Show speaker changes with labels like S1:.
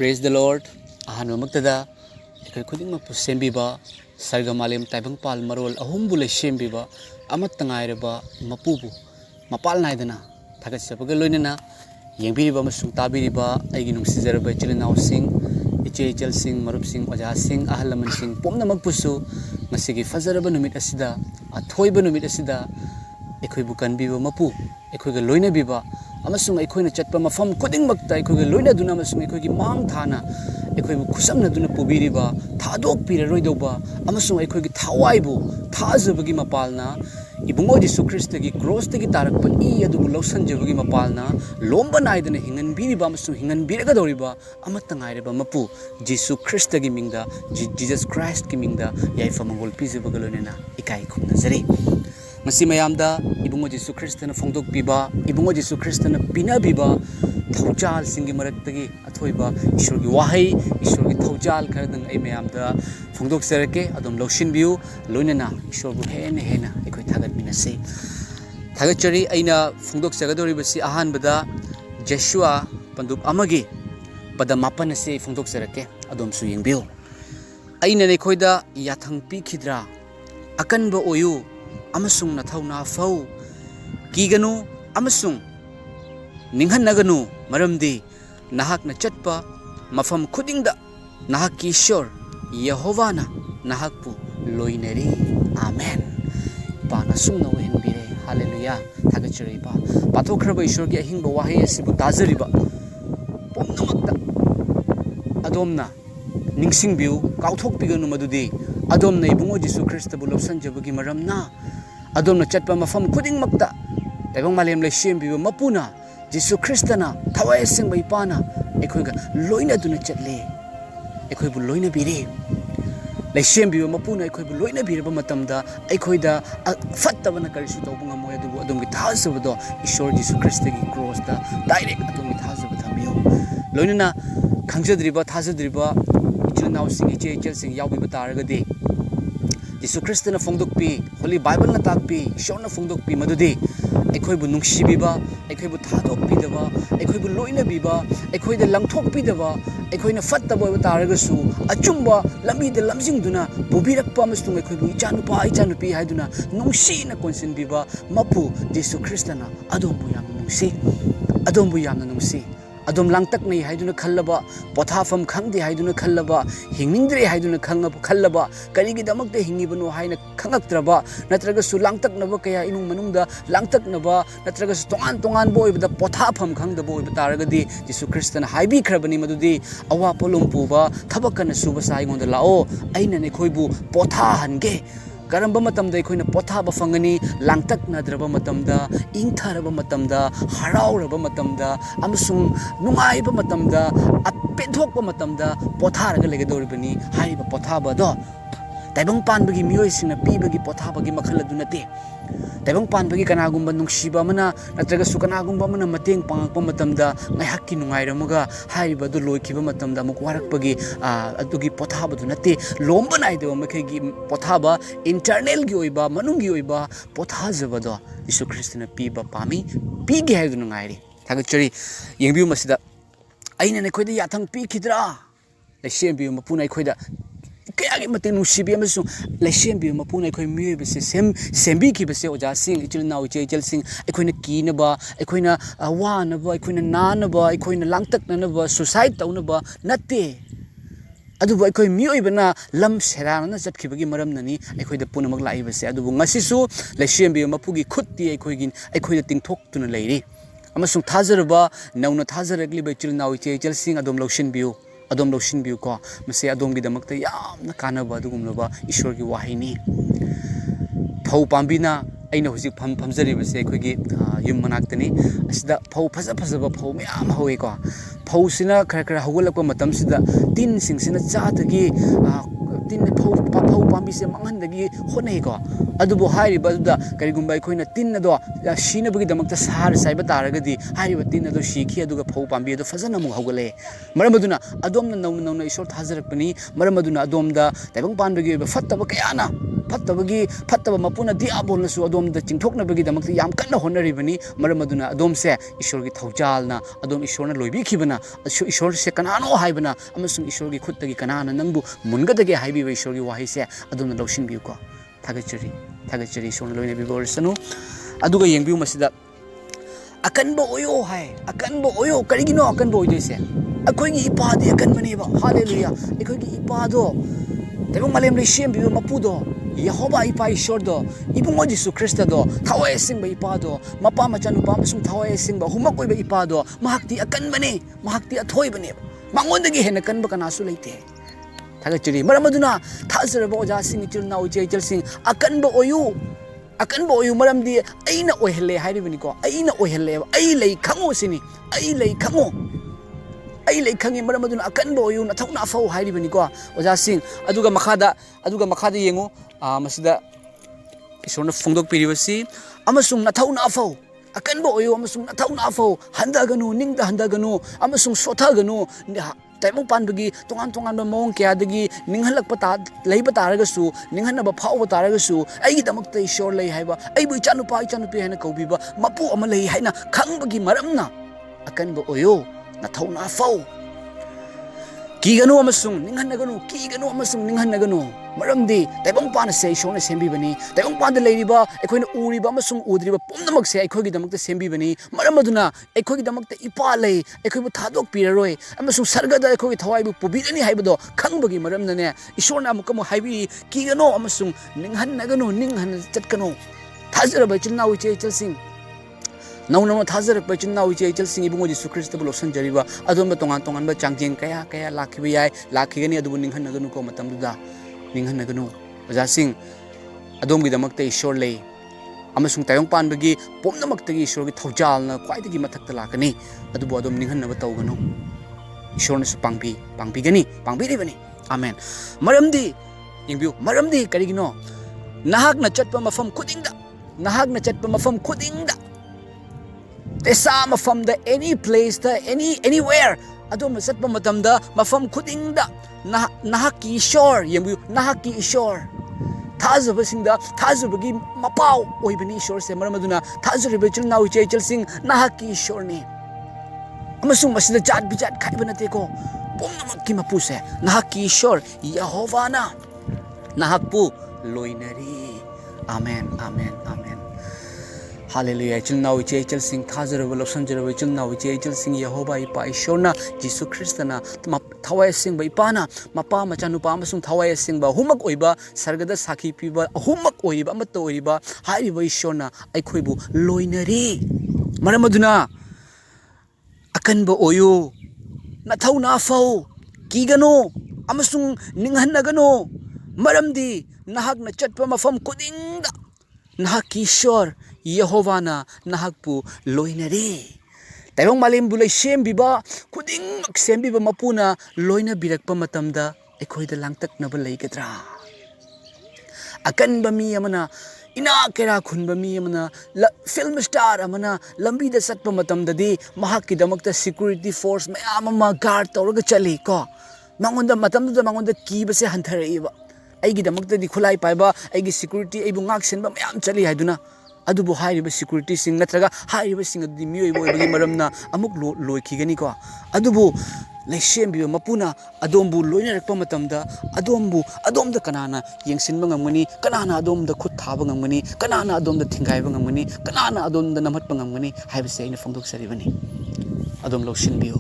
S1: Praise the Lord. Ahanu magtada ikai khuding mapu sembiba sarga malim taibang pal marol ahumbu le sembiba amat tangaireba mapubu mapal naidana thagat sabaga loinana yengbiriba masung tabiriba aigi nungsijaraba chilinaw sing iche ichal sing marup sing oja sing ahalaman sing pomna magpusu ngasigi fajaraba numit asida athoiba numit asida ikoi bukan biba mapu ikoi ga loina biba amasung ikoi na chatpa mafam kuding magta ikoi ga loina duna amasung ikoi gi mang thana ikoi bu khusam na duna pubiriba thadok pira roidoba amasung ikoi gi thawai bu thajabagi mapalna ibungo Jesu Christ gi cross gi tarak pa i adu losan jabagi mapalna lomba naidana hingan biriba amasung hingan biraga doriba amatangaireba mapu Jesu Christ gi mingda Jesus Christ gi mingda yaifa mangol pijabaga loinena ikai khumna jari masi mayamda ibungo Jesu Christ na fongdok biba ibungo Jesu Christ na pina biba thawjal singi maraktagi athoiba ishor gi wahai ishor gi thawjal kardang ai mayamda fongdok serake adom loshin biu loinana ishor bu hena ikoi thagat minase thagat chari aina fongdok sagadori basi ahan bada Joshua panduk amagi pada mapan se fongdok serake adom su yengbiu aina ne khoida yathang pi khidra akan ba oyu amasung na thawna fau kiganu amasung ninghan naganu maramdi nahak na chatpa mafam khudingda nahak ki ishor Yehovana nahakpu loineri amen pana sungna wen bire hallelujah thagachari ba pathokraba ishor gi ahingba wahi asibu tazariba pomnamakta adomna ningsing biu kauthok biganu madudi adom na ibungo Jesu Christ bu lobsan jabagi maramna adom na chatpa mafam khuding makta taibang malem le shem biu mapuna Jesu Christ na thawai sing bai pana ekhoi ga loina duna chatle ekhoi bu loina bire le shem biu mapuna ekhoi bu loina bire ba matamda ekhoi da fattabana karisu tawbunga moy adu adom gi thasabado ishor Jesu Christ gi cross da direct adom gi thasaba thambiyo loina na khangjadriba thasajadriba ichilnaw sing iche ichel sing yawbi bataragadi Jesu Christ na fongdok pi Holy Bible na takpi ishor na fongdok pi madudi ekhoi bu nungsi biba ekhoi bu thadok pi daba ekhoi bu loina biba ekhoi da langthok pi daba ekhoi na fatta boy bataraga su achumba lambi de lamjing duna bubirak pa mastung ekhoi bu ichanu pi haiduna nungsi na konsin biba mapu Jesu Christ na adom bu yam nungsi adom langtak nei haiduna khallaba pothafam khangdi haiduna khallaba hingmingdre haiduna khallaba karigi damak de hingibano haina khangaktraba natraga su langtak naba kaya inung manungda langtak naba natraga su tongan boy bada pothafam khangda boy bataragadi Jesu Christ na haibi khrabani madudi awa polum puba thabakana suba sai ngonda lao aina ne khoibu potha hange karamba matamda ikhoina pothaba fangani langtak nadraba matamda ingtharaba matamda harauraba matamda amasung nungaiba matamda apethokpa matamda potharaga legadoribani hariba pothaba do taibang panbagi miyoi singna pibagi pothabagi makhal adu nate taibang panbagi kanagumba nungsiba mana natraga su kanagumba mana mateng pangakpa matamda ngaihakki nungairamaga hariba du loikiba matamda amuk warakpagi adugi pothaba du nate lomba naideba makhegi pothaba internal gi oiba manungi oiba pothajaba do Jesu Christ na piba pami pigi haidu nungairi thagachari yengbiu masida aina ne khoida yathang pi khidra le sembiu mapuna khoida kaya matin nusibi amasung leshem bi mapuna ekhoi mioi bese sembi ki bese oja sing ichil naw ichel sing ekhoina kina ba ekhoina wana ba ekhoina nana ba ekhoina langtak na ba suicide tauna ba natte adubu ekhoi mioi bana lam serana na chatkhibagi maram nani ekhoida punamak lai bese adubu ngasisu leshem bi mapugi khutti ekhoida tingthok tuna leiri amasung thajarba nauna thajaragli ba ichil naw ichel sing adom lotion biu adom lotion biu ko mase adom gi damakta yamna kanaba adugumlaba ishor gi wahini phau pambina aina hujik phamjari base khoigi yum manaktani asida phau phajaba phau myam hawe ko phau sina khara hogolakpa matam sida tin singsina chatagi tin phau pambi se manghandagi honei ko adubo hairiba da karigumba khoina tin do shina bagi damakta sahar saiba taragadi hairiba tin do shikhi aduga phau pambi do fazana mu hogole maramaduna adomna nauna ishor thajarakpani maramaduna adomda taibang panbagi fattaba kayana फत्तब मपुना दियाबोलनसु अदोमदा चिंथोकनबगीदमक्ति याम कन्ना होनरिबनी मरम अदुना अदोमसे ईश्वरगी थौजालना अदोम ईश्वरना लोइबिखिबना ईश्वर से कनानो हाइबना अमसुंग ईश्वरगी खुत्तगी कनाना नंगबु मुनगदगे हाइबिबा ईश्वरगी वाहिसे अदोमना लौसिनबियुको थागचरी ईश्वरना लोइनबिबोरसनु अदुगा येंबिउ मसिदा अकनबो OYO हाय अकनबो OYO करिगिनो अकनबो ओइदेसे अखोइगी इपादि अकनबनेबा hallelujah अखोइगी इपादो तेबंग मालेम लेशियम बिबो मपुदो यहोवा इपा ईश्वरदो इबुंगो जिसु ख्रिस्टदो थावाय Simba इपादो Mopa मचा नुपा मसुंग थावाय Simba हुमक ओइबा इपादो महक्ति अकनबने महक्ति अथोइबने मंगोंदगी हेन कनबा कनासु लेते थागचरी मरमदुना थाजरबो ओजा सिंग चिरना उजे जलसिंग अकनबो ओयु मरमदी अइना ओहले हाइरिबनिको अइना ओहले अइ लई खंगो सिनी अइ लई खंगे मरमदुना अकनबो ओयु नथौना फौ हाइरिबनिको ओजा सिंग अदुगा मखादा येंगो मसिदा ईश्वरना फोंदोक पिरिबसी अमसुंग नथौना फौ अकनबो ओयु अमसुंग नथौना फौ हंदागनु निंगदा हंदागनु अमसुंग सोथागनु ताइमों पानबगी तोंगान मौंग क्यादगी निंहलक लैबा तारगसु निंहनब फाउबा तारगसु अइगिदमक्ता ईश्वर लई हाइबा अइबु इचानुपा इचानुपी हाइना कौबिबा मपु अमा लई हाइना खंगबगी मरमना अकनबो ओयो नथौना फौ कीगनु अमसुंग निंहनगनु मरमदी ताइबों पान से ईश्वरना सेंबिबनी ताइबों पान लेरिबा एखोइना उरिबा अमसुंग उद्रिबा पुमनमक से एखोइगिदमक्ता सेंबिबनी मरमदुना एखोइगिदमक्ता इपा लई एखोइबु थादोक पिररोय अमसुंग सरगदा एखोइगी थवाइबु पुबिरनी हाइबदो खंगबगी मरमनने ईश्वरना अमुकमु हाइबी कीगनु अमसुंग निंहन चटकनु थाजरबा चिन्ना उचे चलसिंग नौनौ थाजरप चिन्ना उचे चलसिंग इबुंगो जिसु ख्रिस्टबु लोसनजरिबा अदोम तोंगान चांजें कया लाखिबा याय लाखिगनी अदुबु निंहनगनु को मतमदुदा निंहनगनु ओजासिंग अदोमगिदमक्ता ईश्वर लई अमसुंग तायोंग पानबगी पोमनमक्तगी ईश्वरगी थौजालना ख्वाइदगी मथक्ता लाकनी अदुबु अदोम निंहनबा तौगनु ईश्वरनसु पांगबिरिबनी आमेन मरमदी यंबिउ मरमदी करिगिनो नहाकना चटपा मफम खुदिंगदा तेसा मफमदा एनी प्लेस दा एनीवेयर अदोम चटपा मतमदा मफम खुदिंगदा नहाकी ईश्वर यंबिउ नहाकी ईश्वर थाजबसिंगदा थाजबगी मपाव ओइबनी ईश्वर से मरमदुना थाजरिबे चिलनाउ चेचलसिंग नहाकी ईश्वरने अमसुंग मसिदा जात बिजात खाइबा नतेको पुमनमक्की मपुसे नहाकी ईश्वर यहोवाना नहाकपु लोइनरी आमेन आमेन आमेन हालेलुया चिलनाउ चेचलसिंग थाजरबे लोसनजरबे चिलनाउ चेचलसिंग यहोवा इपा ईश्वरना जिसु ख्रिस्टना थवाय सिंबा इपाना मपा मचा नुपा अमसुंग थवाय सिंबा हुमक ओइबा सरगदा साखी पिबा हुमक ओइबा मत ओइबा हाइबा ईश्वरना अइखोइबु लोइनरी मरमदुना अकनबो ओयो नथौना फौ कीगनो अमसुंग निंहनगनो मरमदी नहाकना चटपा मफम खुदिंगदा नहाकी ईश्वर यहोवाना नहाकपु लोइनरी ताइबों मालेमबु लई सेमबिबा खुदिंगमक सेमबिबा मपुना लोइना बिरकपा मतमदा एखोइदा लांतकनबा लैगद्रा अकनबा मी अमना इना केरा खुनबा मी अमना फिल्म स्टार अमना लंबीदा चटपा मतमददी महाकिदमक्ता सिक्योरिटी फोर्स मयाम अमा गार्ड तौरगा चली को मंगोंदा मतमदा मंगोंदा कीबसे हंथरइबा अइगिदमक्तदी खुलाई पाइबा अइगी सिक्योरिटी अइबु गाक्सेनबा मयाम चली हाइदुना अदुबु हाइरिबा सिक्योरिटी सिंग नत्रगा हाइरिबा सिंग अदुदि मियोइबो ओइबगी मरमना अमुक लोइखिगनी को अदुबु लेसेमबिबा मपुना अदोमबु लोइनरकपा मतमदा अदोमदा कनाना येंसिनबा ngamgani कनाना अदोमदा खुद थाबा ngamgani कनाना अदोमदा थिंगाइबा ngamgani कनाना अदोमदा नमहतपा ngamgani हाइबसे अइना फोंदोक सरिबनी अदोम लोसिनबियो